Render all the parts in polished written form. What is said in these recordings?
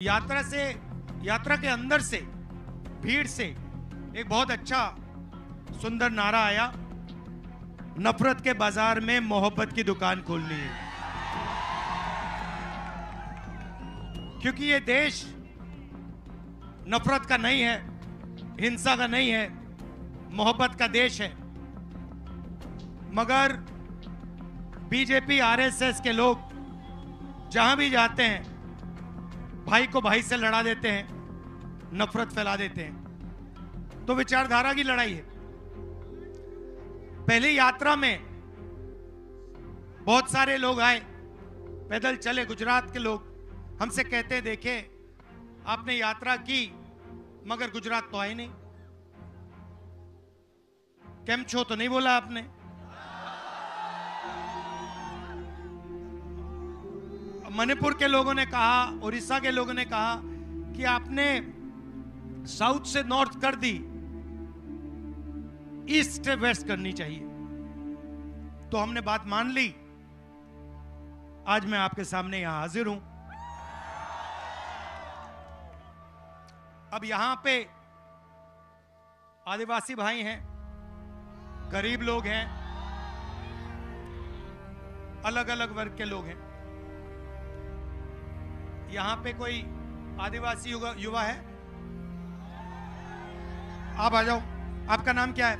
यात्रा के अंदर से, भीड़ से एक बहुत अच्छा सुंदर नारा आया, नफरत के बाजार में मोहब्बत की दुकान खोलनी है। क्योंकि ये देश नफरत का नहीं है, हिंसा का नहीं है, मोहब्बत का देश है। मगर बीजेपी आरएसएस के लोग जहां भी जाते हैं, भाई को भाई से लड़ा देते हैं, नफरत फैला देते हैं। तो विचारधारा की लड़ाई है। पहली यात्रा में बहुत सारे लोग आए, पैदल चले, गुजरात के लोग हमसे कहते हैं, देखे आपने यात्रा की मगर गुजरात तो आए नहीं, केम छो तो नहीं बोला आपने। मणिपुर के लोगों ने कहा, उड़ीसा के लोगों ने कहा कि आपने साउथ से नॉर्थ कर दी, ईस्ट से वेस्ट करनी चाहिए। तो हमने बात मान ली। आज मैं आपके सामने यहां हाजिर हूं। अब यहां पे आदिवासी भाई हैं, गरीब लोग हैं, अलग अलग वर्ग के लोग हैं। यहां पे कोई आदिवासी युवा है? आप आ जाओ। आपका नाम क्या है?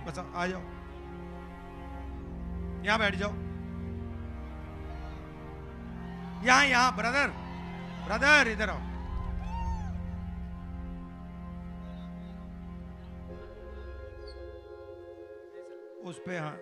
बस आ जाओ, यहां बैठ जाओ। यहां ब्रदर इधर आओ। उस पे हाँ।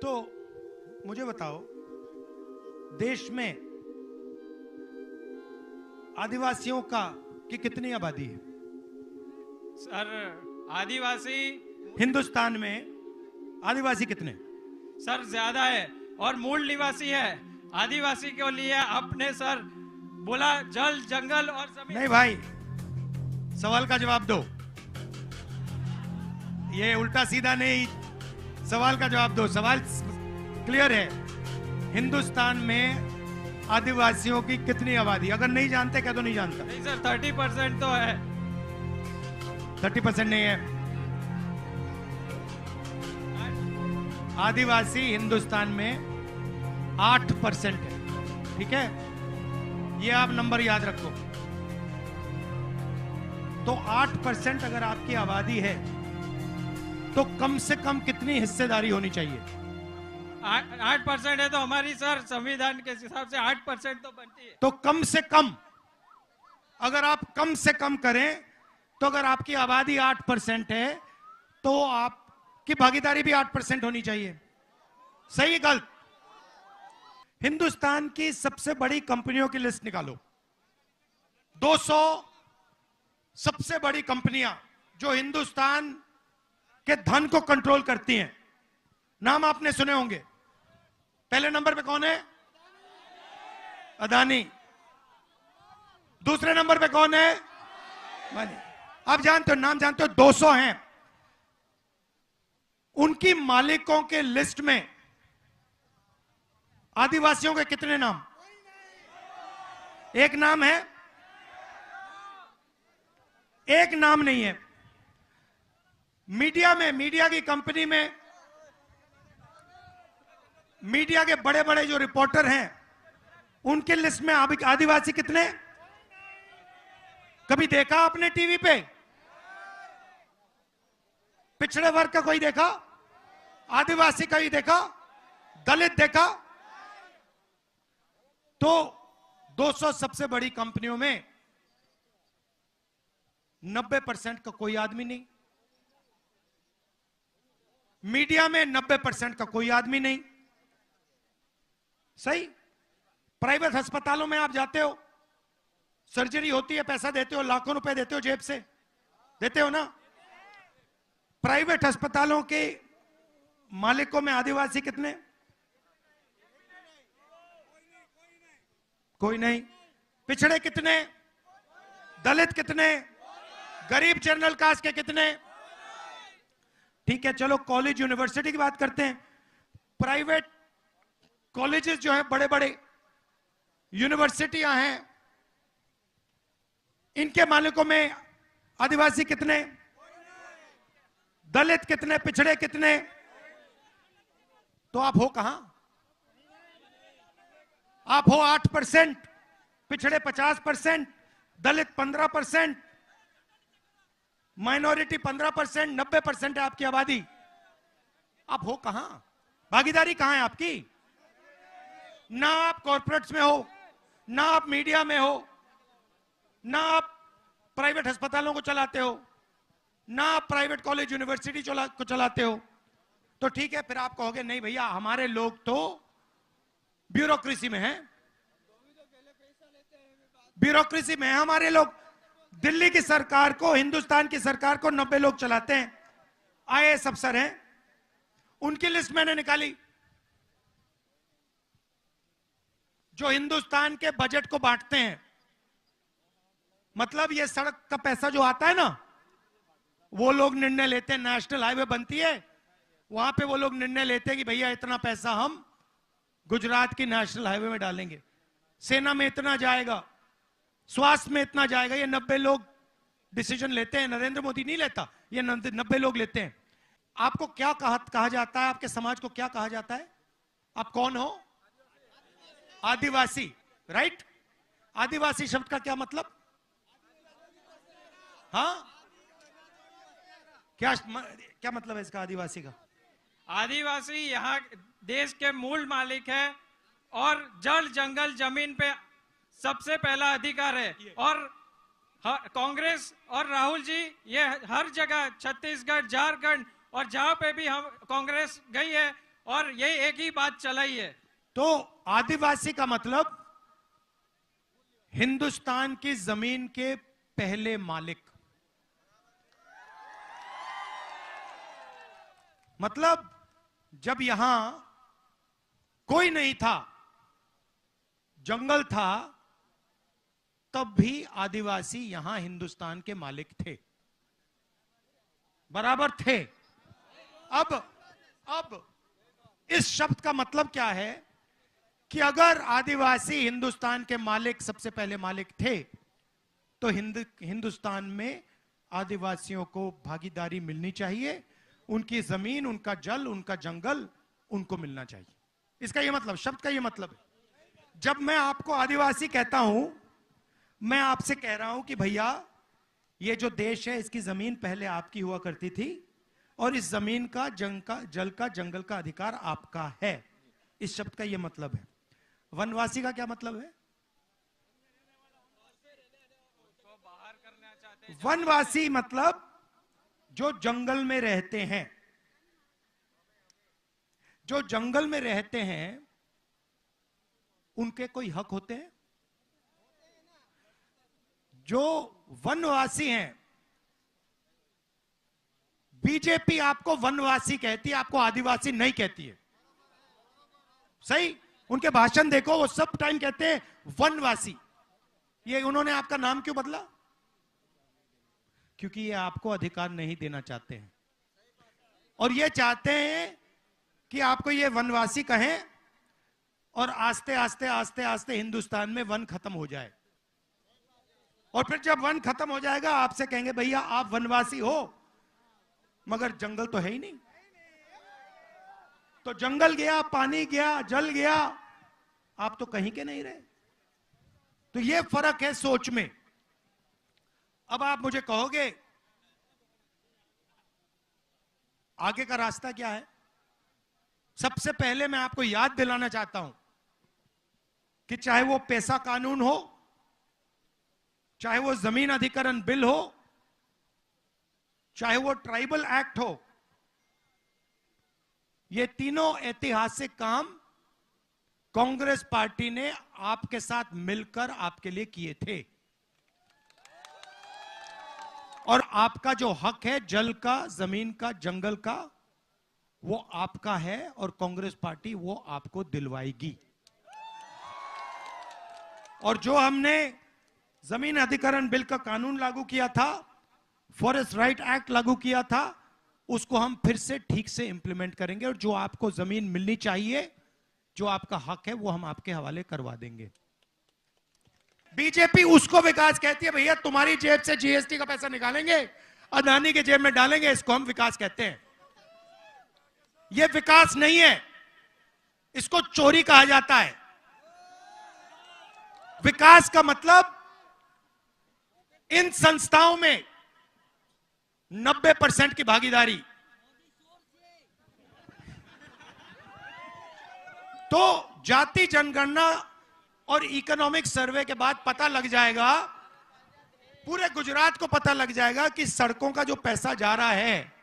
तो मुझे बताओ, देश में आदिवासियों की कितनी आबादी है? सर आदिवासी हिंदुस्तान में आदिवासी कितने? सर ज्यादा है और मूल निवासी है। आदिवासी के लिए आपने सर बोला जल, जंगल और जमीन। नहीं भाई, सवाल का जवाब दो। ये उल्टा सीधा नहीं, सवाल का जवाब दो। सवाल क्लियर है। हिंदुस्तान में आदिवासियों की कितनी आबादी? अगर नहीं जानते क्या तो नहीं जानता? नहीं सर, 30% तो है। 30% नहीं है। आदिवासी हिंदुस्तान में 8% है। ठीक है, ये आप नंबर याद रखो। तो 8% अगर आपकी आबादी है तो कम से कम कितनी हिस्सेदारी होनी चाहिए? 8% है तो हमारी सर संविधान के हिसाब से 8% तो बनती है। तो कम से कम, अगर आप कम से कम करें तो अगर आपकी आबादी 8% है तो आपकी भागीदारी भी 8% होनी चाहिए। सही गलत? हिंदुस्तान की सबसे बड़ी कंपनियों की लिस्ट निकालो। 200 सबसे बड़ी कंपनियां जो हिंदुस्तान के धन को कंट्रोल करती हैं। नाम आपने सुने होंगे। पहले नंबर पे कौन है? अदानी। दूसरे नंबर पे कौन है? अदानी। आप जानते हो, नाम जानते हो, 200 हैं। उनकी मालिकों के लिस्ट में आदिवासियों के कितने नाम? एक नाम है? एक नाम नहीं है। मीडिया की कंपनी में मीडिया के बड़े बड़े जो रिपोर्टर हैं उनके लिस्ट में आदिवासी कितने? कभी देखा आपने टीवी पे? पिछड़े वर्ग का कोई देखा? आदिवासी का ही देखा? दलित देखा? तो 200 सबसे बड़ी कंपनियों में 90% का कोई आदमी नहीं। मीडिया में 90% का कोई आदमी नहीं। सही? प्राइवेट अस्पतालों में आप जाते हो, सर्जरी होती है, पैसा देते हो, लाखों रुपए देते हो जेब से, देते हो ना? प्राइवेट अस्पतालों के मालिकों में आदिवासी कितने? कोई नहीं। पिछड़े कितने? दलित कितने? गरीब जनरल कास्ट के कितने? ठीक है, चलो कॉलेज यूनिवर्सिटी की बात करते हैं। प्राइवेट कॉलेजेस जो है बड़े बड़े, यूनिवर्सिटियां हैं, इनके मालिकों में आदिवासी कितने, दलित कितने, पिछड़े कितने? तो आप हो कहां? आप हो 8%, पिछड़े 50%, दलित 15%, माइनॉरिटी 15%, 90% है आपकी आबादी। आप हो कहां? भागीदारी कहां है आपकी? ना आप कॉर्पोरेट्स में हो, ना आप मीडिया में हो, ना आप प्राइवेट अस्पतालों को चलाते हो, ना आप प्राइवेट कॉलेज यूनिवर्सिटी को चलाते हो। तो ठीक है, फिर आप कहोगे नहीं भैया हमारे लोग तो ब्यूरोक्रेसी में हैं, ब्यूरोक्रेसी में है हमारे लोग। दिल्ली की सरकार को, हिंदुस्तान की सरकार को 90 लोग चलाते हैं, आईएएस अफसर हैं, उनकी लिस्ट मैंने निकाली। जो हिंदुस्तान के बजट को बांटते हैं, मतलब ये सड़क का पैसा जो आता है ना, वो लोग निर्णय लेते हैं। नेशनल हाईवे बनती है, वहां पे वो लोग निर्णय लेते हैं कि भैया इतना पैसा हम गुजरात की नेशनल हाईवे में डालेंगे, सेना में इतना जाएगा, स्वास्थ्य में इतना जाएगा। ये 90 लोग डिसीजन लेते हैं। नरेंद्र मोदी नहीं लेता, ये 90 लोग लेते हैं। आपको क्या कहा जाता है? आपके समाज को क्या कहा जाता है? आप कौन हो? आदिवासी, राइट? आदिवासी शब्द का क्या मतलब? हाँ, क्या मतलब है इसका, आदिवासी का? आदिवासी यहाँ देश के मूल मालिक है और जल जंगल जमीन पे सबसे पहला अधिकार है। और कांग्रेस और राहुल जी ये हर जगह, छत्तीसगढ़, झारखंड और जहां पे भी हम कांग्रेस गई है और ये एक ही बात चलाई है। तो आदिवासी का मतलब हिंदुस्तान की जमीन के पहले मालिक। मतलब जब यहां कोई नहीं था, जंगल था, तब भी आदिवासी यहां हिंदुस्तान के मालिक थे, बराबर थे। अब इस शब्द का मतलब क्या है कि अगर आदिवासी हिंदुस्तान के मालिक, सबसे पहले मालिक थे, तो हिंदुस्तान में आदिवासियों को भागीदारी मिलनी चाहिए। उनकी जमीन, उनका जल, उनका जंगल उनको मिलना चाहिए। इसका यह मतलब, शब्द का यह मतलब है। जब मैं आपको आदिवासी कहता हूं, मैं आपसे कह रहा हूं कि भैया ये जो देश है, इसकी जमीन पहले आपकी हुआ करती थी और इस जमीन का, जल का, जंगल का अधिकार आपका है। इस शब्द का यह मतलब है। वनवासी का क्या मतलब है? वनवासी मतलब जो जंगल में रहते हैं। जो जंगल में रहते हैं उनके कोई हक होते हैं? जो वनवासी हैं, बीजेपी आपको वनवासी कहती है, आपको आदिवासी नहीं कहती है। सही? उनके भाषण देखो, वो सब टाइम कहते हैं वनवासी। ये उन्होंने आपका नाम क्यों बदला? क्योंकि ये आपको अधिकार नहीं देना चाहते हैं और ये चाहते हैं कि आपको ये वनवासी कहें और आस्ते आस्ते आस्ते आस्ते हिंदुस्तान में वन खत्म हो जाए। और फिर जब वन खत्म हो जाएगा, आपसे कहेंगे भैया आप वनवासी हो, मगर जंगल तो है ही नहीं। तो जंगल गया, पानी गया, जल गया, आप तो कहीं के नहीं रहे। तो ये फर्क है सोच में। अब आप मुझे कहोगे आगे का रास्ता क्या है? सबसे पहले मैं आपको याद दिलाना चाहता हूं कि चाहे वो पैसा कानून हो, चाहे वो जमीन अधिग्रहण बिल हो, चाहे वो ट्राइबल एक्ट हो, ये तीनों ऐतिहासिक काम कांग्रेस पार्टी ने आपके साथ मिलकर आपके लिए किए थे। और आपका जो हक है जल का, जमीन का, जंगल का, वो आपका है और कांग्रेस पार्टी वो आपको दिलवाएगी। और जो हमने जमीन अधिग्रहण बिल का कानून लागू किया था, फॉरेस्ट राइट एक्ट लागू किया था, उसको हम फिर से ठीक से इंप्लीमेंट करेंगे और जो आपको जमीन मिलनी चाहिए, जो आपका हक है, वो हम आपके हवाले करवा देंगे। बीजेपी उसको विकास कहती है। भैया तुम्हारी जेब से जीएसटी का पैसा निकालेंगे, अदानी के जेब में डालेंगे, इसको हम विकास कहते हैं। यह विकास नहीं है, इसको चोरी कहा जाता है। विकास का मतलब इन संस्थाओं में 90% की भागीदारी। तो जाति जनगणना और इकोनॉमिक सर्वे के बाद पता लग जाएगा, पूरे गुजरात को पता लग जाएगा कि सड़कों का जो पैसा जा रहा है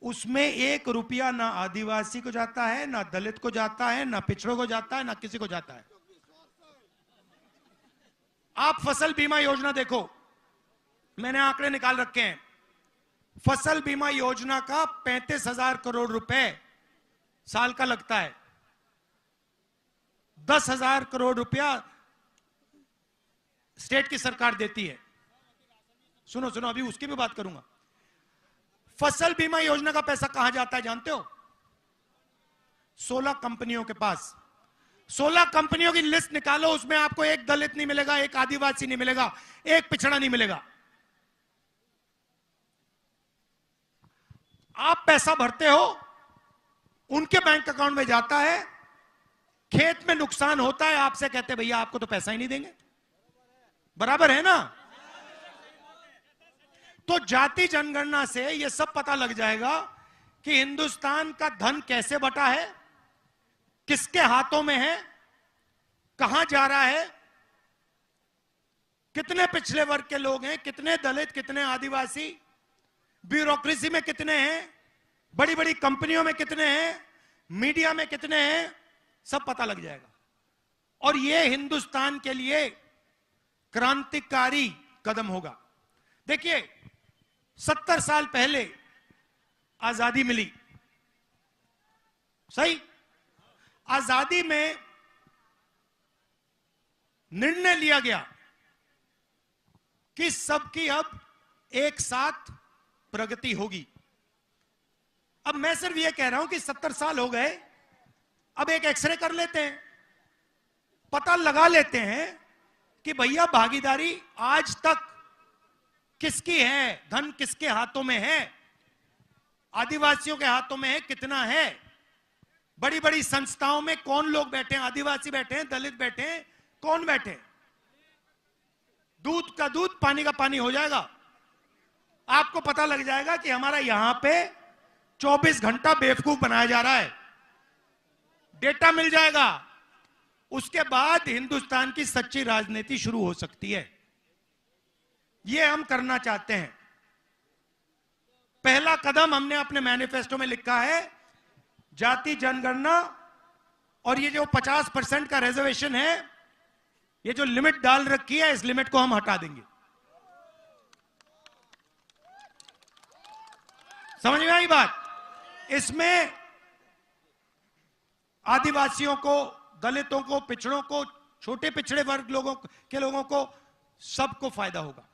उसमें 1 रुपया ना आदिवासी को जाता है, ना दलित को जाता है, ना पिछड़ों को जाता है, ना किसी को जाता है। आप फसल बीमा योजना देखो, मैंने आंकड़े निकाल रखे हैं। फसल बीमा योजना का 35,000 करोड़ रुपए साल का लगता है। 10,000 करोड़ रुपया स्टेट की सरकार देती है। सुनो सुनो, अभी उसकी भी बात करूंगा। फसल बीमा योजना का पैसा कहां जाता है जानते हो? 16 कंपनियों के पास। 16 कंपनियों की लिस्ट निकालो, उसमें आपको एक दलित नहीं मिलेगा, एक आदिवासी नहीं मिलेगा, एक पिछड़ा नहीं मिलेगा। आप पैसा भरते हो, उनके बैंक अकाउंट में जाता है, खेत में नुकसान होता है, आपसे कहते हैं भैया आपको तो पैसा ही नहीं देंगे। बराबर है ना? तो जाति जनगणना से यह सब पता लग जाएगा कि हिंदुस्तान का धन कैसे बटा है, किसके हाथों में है, कहां जा रहा है, कितने पिछड़े वर्ग के लोग हैं, कितने दलित, कितने आदिवासी, ब्यूरोक्रेसी में कितने हैं, बड़ी बड़ी कंपनियों में कितने हैं, मीडिया में कितने हैं, सब पता लग जाएगा। और यह हिंदुस्तान के लिए क्रांतिकारी कदम होगा। देखिए 70 साल पहले आजादी मिली, सही? आजादी में निर्णय लिया गया कि सबकी अब एक साथ प्रगति होगी। अब मैं सिर्फ यह कह रहा हूं कि 70 साल हो गए, अब एक एक्सरे कर लेते हैं, पता लगा लेते हैं कि भैया भागीदारी आज तक किसकी है, धन किसके हाथों में है, आदिवासियों के हाथों में है, कितना है, बड़ी बड़ी संस्थाओं में कौन लोग बैठे हैं, आदिवासी बैठे हैं, दलित बैठे हैं, कौन बैठे? दूध का दूध, पानी का पानी हो जाएगा। आपको पता लग जाएगा कि हमारा यहां पे 24 घंटा बेवकूफ बनाया जा रहा है, डेटा मिल जाएगा। उसके बाद हिंदुस्तान की सच्ची राजनीति शुरू हो सकती है। यह हम करना चाहते हैं। पहला कदम हमने अपने मैनिफेस्टो में लिखा है, जाति जनगणना, और ये जो 50% का रिजर्वेशन है, ये जो लिमिट डाल रखी है, इस लिमिट को हम हटा देंगे। समझ में आई बात? इसमें आदिवासियों को, दलितों को, पिछड़ों को, छोटे पिछड़े वर्ग लोगों को सबको फायदा होगा।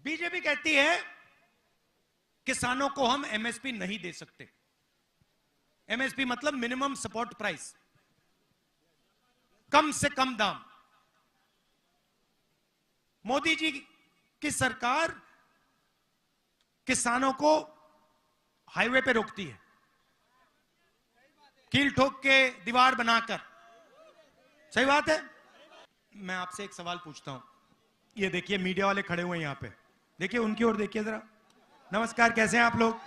बीजेपी कहती है किसानों को हम एमएसपी नहीं दे सकते। एमएसपी मतलब मिनिमम सपोर्ट प्राइस, कम से कम दाम। मोदी जी की सरकार किसानों को हाईवे पे रोकती है, कील ठोक के, दीवार बनाकर। सही बात है। मैं आपसे एक सवाल पूछता हूं। ये देखिए मीडिया वाले खड़े हुए हैं यहां पे, देखिए उनकी ओर देखिए जरा। नमस्कार, कैसे हैं आप लोग?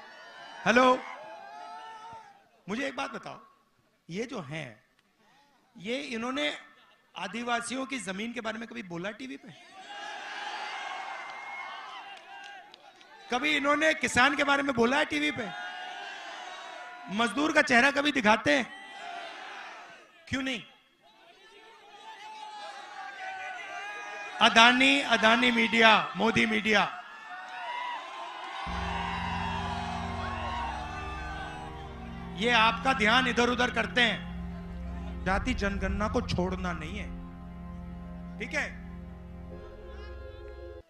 हेलो। मुझे एक बात बताओ, ये जो हैं, ये इन्होंने आदिवासियों की जमीन के बारे में कभी बोला टीवी पे? कभी इन्होंने किसान के बारे में बोला है टीवी पे? मजदूर का चेहरा कभी दिखाते हैं? क्यों नहीं? अदानी मीडिया, मोदी मीडिया, ये आपका ध्यान इधर उधर करते हैं। जाति जनगणना को छोड़ना नहीं है, ठीक है?